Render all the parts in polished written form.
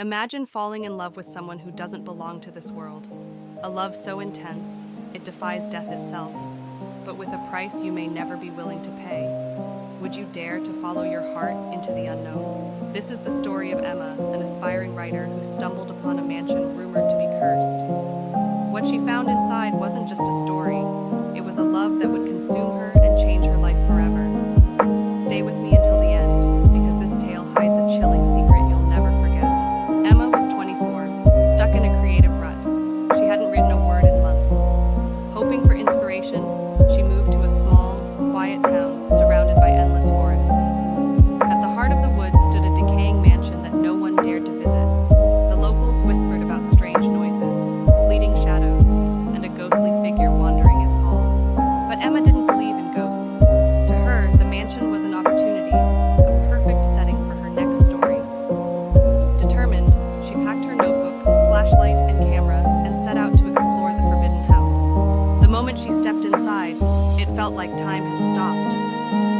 Imagine falling in love with someone who doesn't belong to this world. A love so intense, it defies death itself, but with a price you may never be willing to pay. Would you dare to follow your heart into the unknown? This is the story of Emma, an aspiring writer who stumbled upon a mansion rumored to be cursed. What she found inside wasn't just a story, it was a love that would consume her and change her life forever. Stay with me until the end, because this tale hides a chilling secret you'll never forget. Emma was 24, stuck in a creative rut. She hadn't written a word in months. Hoping for inspiration, she moved to a small, quiet town surrounded by endless forests. At the heart of the woods stood a decaying mansion that no one dared to visit. The locals whispered about strange noises, fleeting shadows, and a ghostly figure wandering its halls. But Emma didn't believe in ghosts. To her, the mansion was an opportunity, a perfect setting for her next story. Determined, she packed her notebook, flashlight, and camera and set out to explore the forbidden house. The moment she stepped inside, it felt like time had stopped.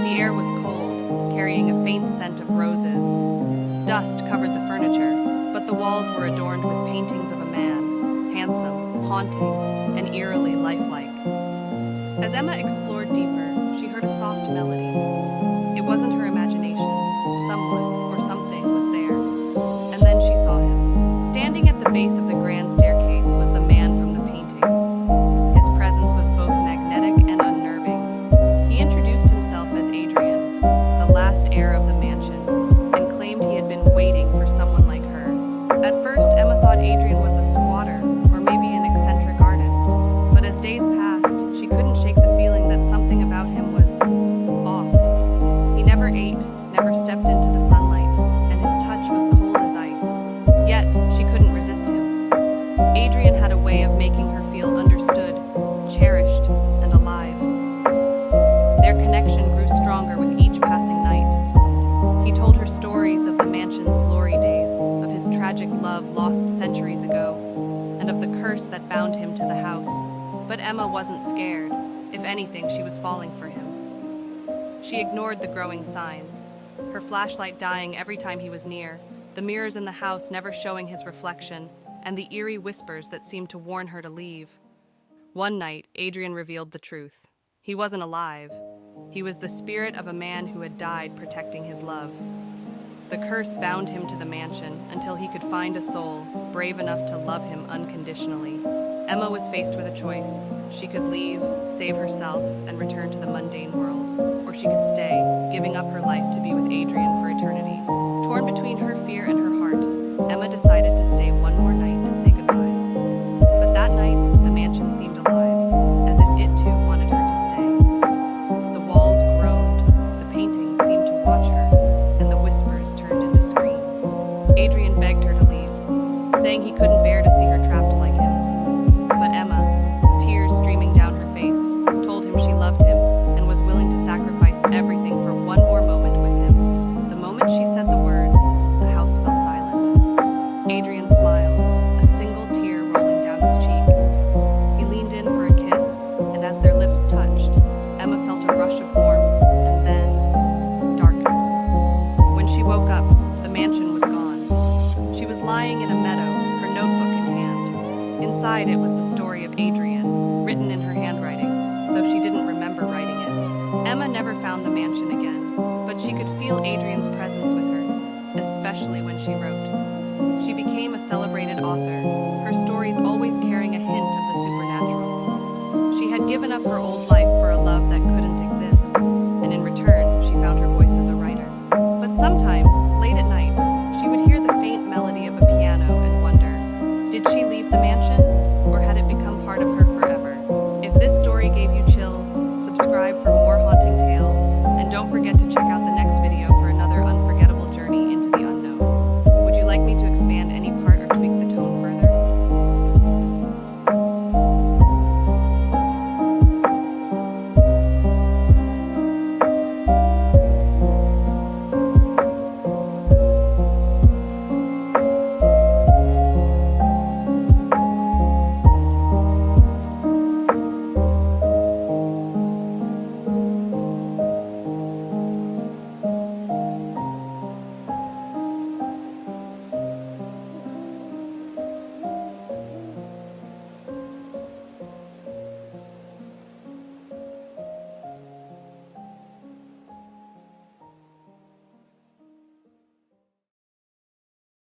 The air was cold, carrying a faint scent of roses. Dust covered the furniture, but the walls were adorned with paintings of a man, handsome, haunting, and eerily lifelike. As Emma explored deeper, she heard a soft melody. It wasn't her imagination. Someone or something was there. And then she saw him. Standing at the base of the grand staircase was the man from the paintings. His presence was both magnetic and unnerving. He introduced himself as Adrian, the last heir of the mansion, and claimed he had been waiting for someone like her. At first, Emma thought Adrian was a squatter, or maybe an eccentric artist. But as days passed, she couldn't shake the feeling that something about him was off. He never ate, never stepped into the sunlight, and his touch was cold as ice. Yet, she couldn't resist him. Adrian had a way of making her feel understood, cherished, and alive. Their connection grew stronger with each passing night. He told her stories of the mansion's glory days, of his tragic love lost centuries ago, and of the curse that bound him to the house. But Emma wasn't scared. If anything, she was falling for him. She ignored the growing signs, her flashlight dying every time he was near, the mirrors in the house never showing his reflection, and the eerie whispers that seemed to warn her to leave. One night, Adrian revealed the truth. He wasn't alive. He was the spirit of a man who had died protecting his love. The curse bound him to the mansion until he could find a soul brave enough to love him unconditionally. Emma was faced with a choice. She could leave, save herself, and return to the mundane world, or she could stay, giving up her life to be with Adrian for eternity. Torn between her fear and her heart, Emma decided to stay one more night to say goodbye. But that night, the mansion seemed alive, as if it too wanted her to stay. The walls groaned, the paintings seemed to watch her, and the whispers turned into screams. Adrian begged her to leave, saying he couldn't bear to see her trapped like him. But Emma, tears streaming down her face, told him she loved him and was willing to sacrifice everything for one more moment with him. The moment she said the words, the house fell silent. Adrian smiled, a single tear rolling down his cheek. He leaned in for a kiss, and as their lips touched, Emma felt a rush of warmth, and then darkness. When she woke up, the mansion was gone. She was lying in a meadow, her notebook in hand. Inside it was the story of Adrian, written in her handwriting, though she didn't remember writing it. Emma never found the mansion again, but she could feel Adrian's presence with her, especially when she wrote.